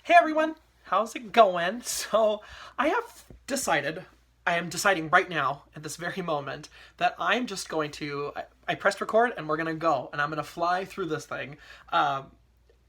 Hey everyone, how's it going? So I have decided, I am deciding right now at this very moment that I'm just going to, I pressed record and we're going to go and I'm going to fly through this thing. I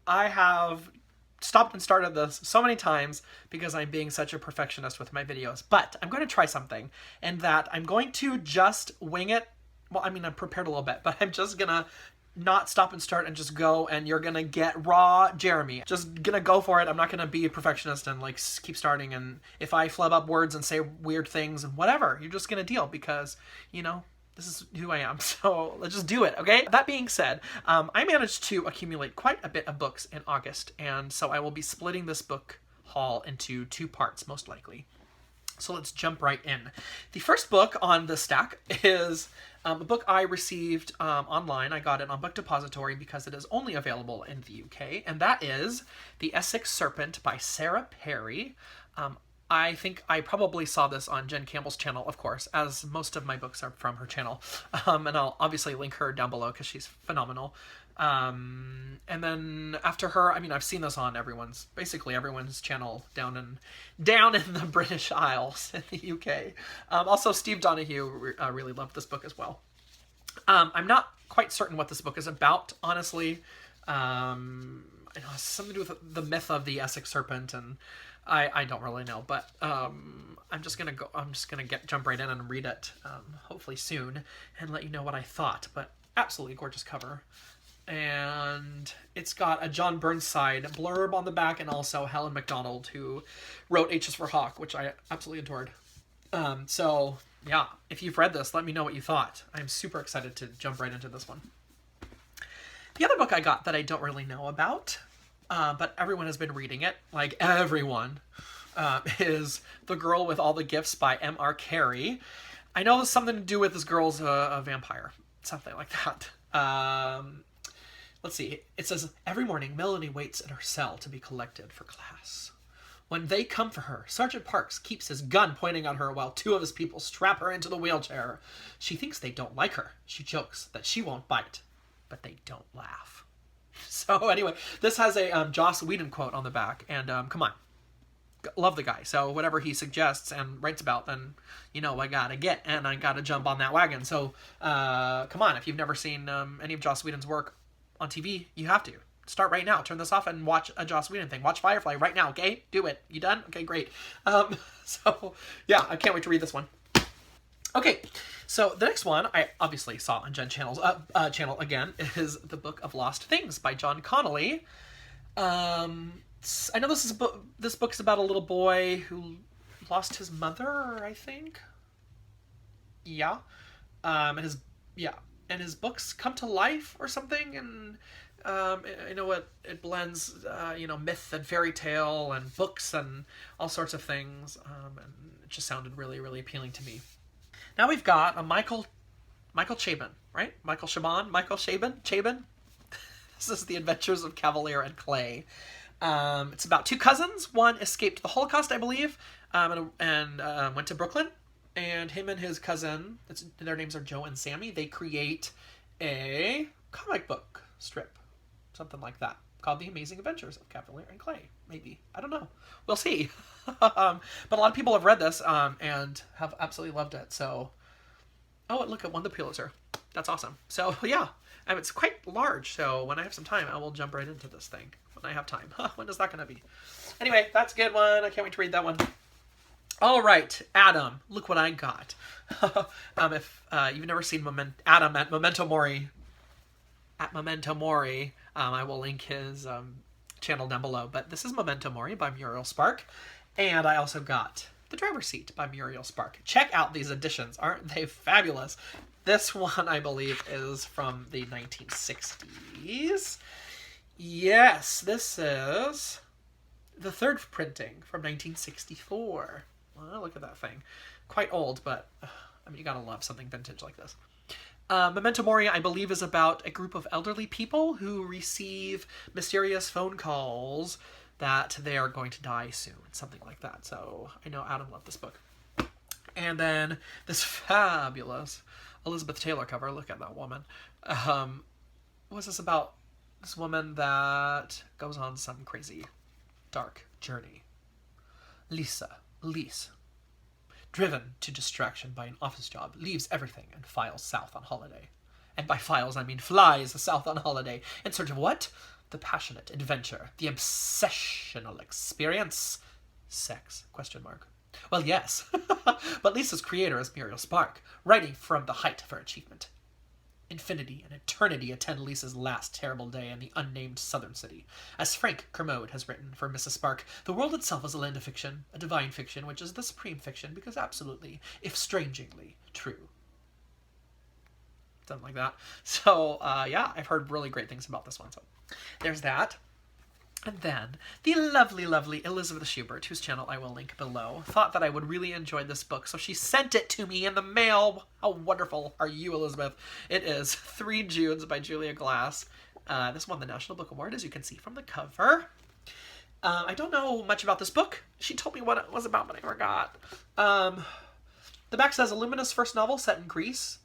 have stopped and started this so many times because I'm being such a perfectionist with my videos, but I'm going to try something and that I'm going to just wing it. Well, I mean, I'm prepared a little bit, but I'm just going to not stop and start and just go, and you're gonna get raw Jeremy. Just gonna go for it. I'm not gonna be a perfectionist and like keep starting, and if I flub up words and say weird things and whatever, you're just gonna deal because, you know, this is who I am. So let's just do it, okay? That being said, I managed to accumulate quite a bit of books in August, and so I will be splitting this book haul into two parts, most likely. So let's jump right in. The first book on the stack is a book I received online. I got it on Book Depository because it is only available in the UK, and that is The Essex Serpent by Sarah Perry. I think I probably saw this on Jen Campbell's channel, of course, as most of my books are from her channel. And I'll obviously link her down below because she's phenomenal. And then after her, I mean, I've seen this on basically everyone's channel down in the British Isles in the UK. Also, Steve Donahue really loved this book as well. I'm not quite certain what this book is about, honestly. I know it has something to do with the myth of the Essex Serpent, and I don't really know, but I'm just gonna jump right in and read it, hopefully soon, and let you know what I thought. But absolutely gorgeous cover. And it's got a John Burnside blurb on the back, and also Helen MacDonald, who wrote H is for Hawk, which I absolutely adored. So yeah, if you've read this, let me know what you thought. I'm super excited to jump right into this one. The other book I got that I don't really know about, but everyone has been reading it, like everyone, is The Girl with All the Gifts by M.R. Carey. I know there's something to do with this girl's a vampire, something like that. Let's see. It says, every morning, Melanie waits in her cell to be collected for class. When they come for her, Sergeant Parks keeps his gun pointing at her while two of his people strap her into the wheelchair. She thinks they don't like her. She jokes that she won't bite, but they don't laugh. So anyway, this has a Joss Whedon quote on the back, and come on. Love the guy. So whatever he suggests and writes about, then you know I gotta get, and I gotta jump on that wagon. So come on, if you've never seen any of Joss Whedon's work on TV, you have to. Start right now. Turn this off and watch a Joss Whedon thing. Watch Firefly right now, okay? Do it. You done? Okay, great. So, yeah, I can't wait to read this one. Okay, so the next one I obviously saw on Jen channel again is The Book of Lost Things by John Connolly. I know this book is about a little boy who lost his mother, I think. Yeah. And his books come to life or something, and I know it blends myth and fairy tale and books and all sorts of things, and it just sounded really, really appealing to me. Now we've got a Michael Chabon, right? Michael Chabon. This is The Adventures of Cavalier and Clay. It's about two cousins. One escaped the Holocaust, I believe, and went to Brooklyn. And him and his cousin, their names are Joe and Sammy, they create a comic book strip, something like that, called The Amazing Adventures of Cavalier and Clay, maybe. I don't know. We'll see. But a lot of people have read this and have absolutely loved it. So, look, it won the Pulitzer. That's awesome. So, yeah, it's quite large. So when I have some time, I will jump right into this thing when I have time. When is that going to be? Anyway, that's a good one. I can't wait to read that one. All right, Adam, look what I got. If you've never seen Adam at Memento Mori, I will link his channel down below. But this is Memento Mori by Muriel Spark, and I also got The Driver's Seat by Muriel Spark. Check out these editions. Aren't they fabulous? This one, I believe, is from the 1960s. Yes, this is the third printing from 1964. Well, look at that thing. Quite old, but I mean, you gotta love something vintage like this. Memento Mori, I believe, is about a group of elderly people who receive mysterious phone calls that they are going to die soon, something like that. So I know Adam loved this book. And then this fabulous Elizabeth Taylor cover. Look at that woman. What's this about? This woman that goes on some crazy dark journey. Elise, driven to distraction by an office job, leaves everything and files south on holiday. And by files, I mean flies south on holiday. In search of what? The passionate adventure. The obsessional experience. Sex? ? Well, yes. But Lisa's creator is Muriel Spark, writing from the height of her achievement. Infinity and eternity attend Lisa's last terrible day in the unnamed southern city. As Frank Kermode has written for Mrs. Spark, the world itself is a land of fiction, a divine fiction, which is the supreme fiction because absolutely, if strangely, true. Something like that. So, yeah, I've heard really great things about this one. So there's that. And then the lovely, lovely Elizabeth Schubert, whose channel I will link below, thought that I would really enjoy this book, so she sent it to me in the mail. How wonderful are you, Elizabeth? It is 3 Junes by Julia Glass. This won the National Book Award, as you can see from the cover. I don't know much about this book. She told me what it was about, but I forgot. The back says a luminous first novel set in Greece,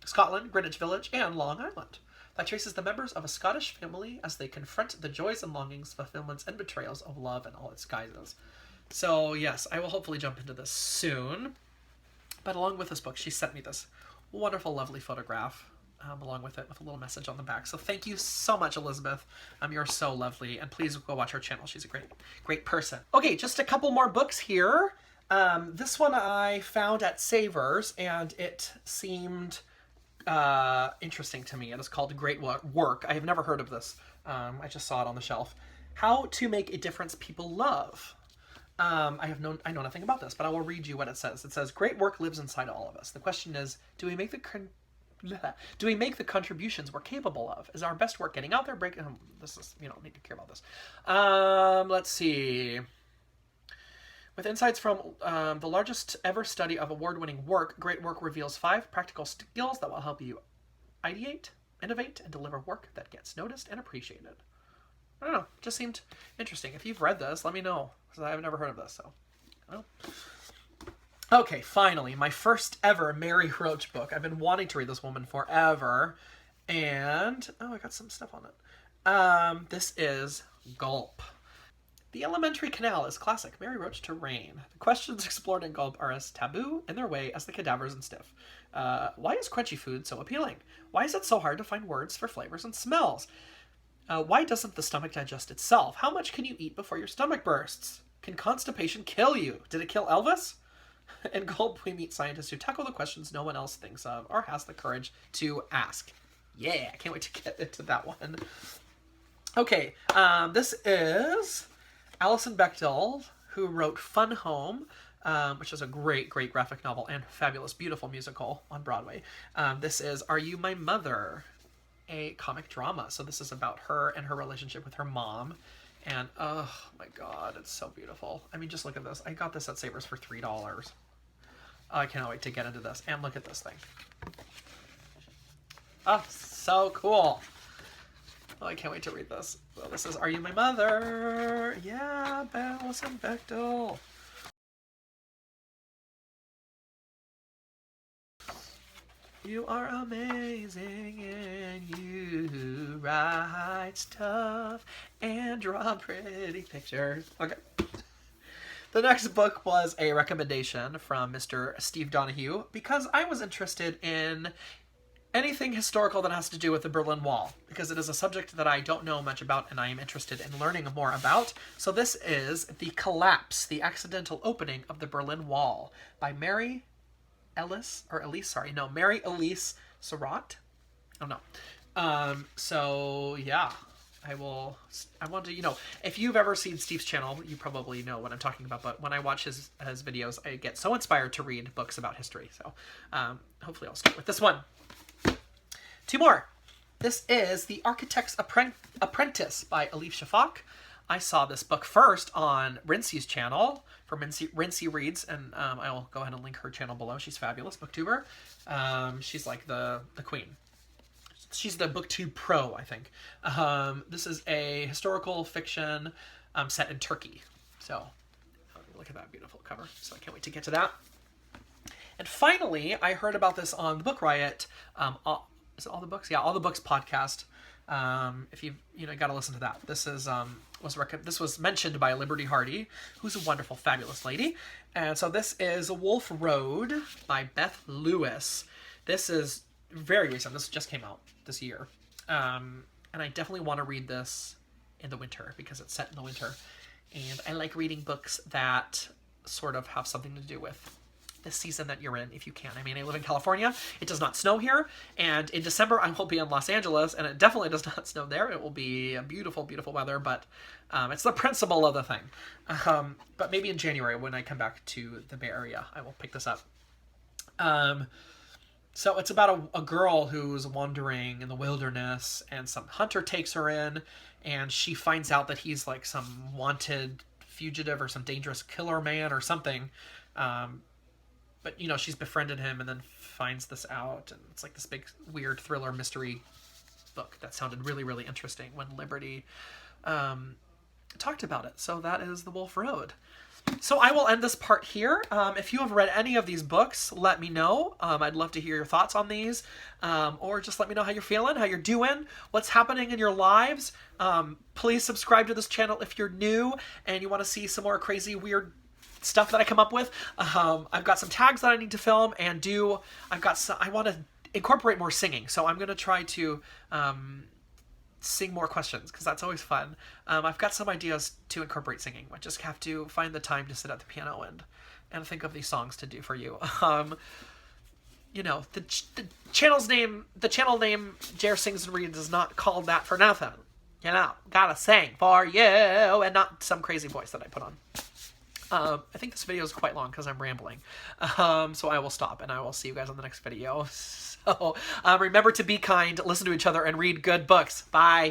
Scotland, Greenwich Village, and Long Island, that traces the members of a Scottish family as they confront the joys and longings, fulfillments, and betrayals of love in all its guises. So, yes, I will hopefully jump into this soon. But along with this book, she sent me this wonderful, lovely photograph along with it, with a little message on the back. So thank you so much, Elizabeth. You're so lovely, and please go watch her channel. She's a great person. Okay, just a couple more books here. This one I found at Savers, and it seemed interesting to me. It is called Great Work. I have never heard of this. I just saw it on the shelf. How to Make a Difference People Love. I know nothing about this, but I will read you what it says. It says, great work lives inside all of us. The question is, do we make the contributions we're capable of? Is our best work getting out there? This is, you don't need to care about this. Let's see. With insights from the largest ever study of award-winning work, Great Work reveals 5 practical skills that will help you ideate, innovate, and deliver work that gets noticed and appreciated. I don't know, it just seemed interesting. If you've read this, let me know, because I've never heard of this. So, well. Okay, finally, my first ever Mary Roach book. I've been wanting to read this woman forever, and I got some stuff on it. This is Gulp. The Elementary Canal is classic Mary Roach terrain. The questions explored in Gulp are as taboo in their way as the cadavers in Stiff. Why is crunchy food so appealing? Why is it so hard to find words for flavors and smells? Why doesn't the stomach digest itself? How much can you eat before your stomach bursts? Can constipation kill you? Did it kill Elvis? In Gulp, we meet scientists who tackle the questions no one else thinks of or has the courage to ask. Yeah, I can't wait to get into that one. Okay, this is Alison Bechdel, who wrote Fun Home, which is a great graphic novel and fabulous, beautiful musical on Broadway. This is Are You My Mother, a comic drama. So this is about her and her relationship with her mom. And oh my God, it's so beautiful. I mean, just look at this. I got this at Savers for $3. Oh, I cannot wait to get into this. And look at this thing. Oh, so cool. Oh, I can't wait to read this. Well, this is Are You My Mother? Yeah, Alison Bechdel. You are amazing and you write stuff and draw pretty pictures. Okay. The next book was a recommendation from Mr. Steve Donahue because I was interested in anything historical that has to do with the Berlin Wall, because it is a subject that I don't know much about and I am interested in learning more about. So this is The Collapse, the Accidental Opening of the Berlin Wall by Mary Elise Surratt. I don't know. So yeah, I want to, if you've ever seen Steve's channel, you probably know what I'm talking about, but when I watch his videos, I get so inspired to read books about history. So hopefully I'll start with this one. 2 more. This is The Architect's Apprentice by Elif Shafak. I saw this book first on Rincy's channel from Rincy Reads, and I'll go ahead and link her channel below. She's fabulous, booktuber. She's like the queen. She's the Booktube pro, I think. This is a historical fiction set in Turkey. So look at that beautiful cover. So I can't wait to get to that. And finally, I heard about this on the Book Riot. Is it All the Books? Yeah, All the Books podcast. If you got to listen to that. This is this was mentioned by Liberty Hardy, who's a wonderful, fabulous lady. And so this is Wolf Road by Beth Lewis. This is very recent. This just came out this year. And I definitely want to read this in the winter because it's set in the winter. And I like reading books that sort of have something to do with the season that you're in, if you can. I mean, I live in California. It does not snow here. And in December, I will be in Los Angeles, and it definitely does not snow there. It will be a beautiful, beautiful weather, but it's the principle of the thing. But maybe in January, when I come back to the Bay Area, I will pick this up. So it's about a girl who's wandering in the wilderness, and some hunter takes her in, and she finds out that he's like some wanted fugitive or some dangerous killer man or something. But, you know, she's befriended him and then finds this out. And it's like this big, weird thriller mystery book that sounded really, really interesting when Liberty talked about it. So that is The Wolf Road. So I will end this part here. If you have read any of these books, let me know. I'd love to hear your thoughts on these. Or just let me know how you're feeling, how you're doing, what's happening in your lives. Please subscribe to this channel if you're new and you want to see some more crazy, weird stuff that I come up with. I've got some tags that I need to film and do. I want to incorporate more singing, so I'm going to try to sing more questions because that's always fun. I've got some ideas to incorporate singing. I just have to find the time to sit at the piano and think of these songs to do for you. You know, the channel name Jersingsandreads is not called that for nothing. You know, gotta sing for you, and not some crazy voice that I put on. I think this video is quite long because I'm rambling. So I will stop and I will see you guys on the next video. So remember to be kind, listen to each other, and read good books. Bye.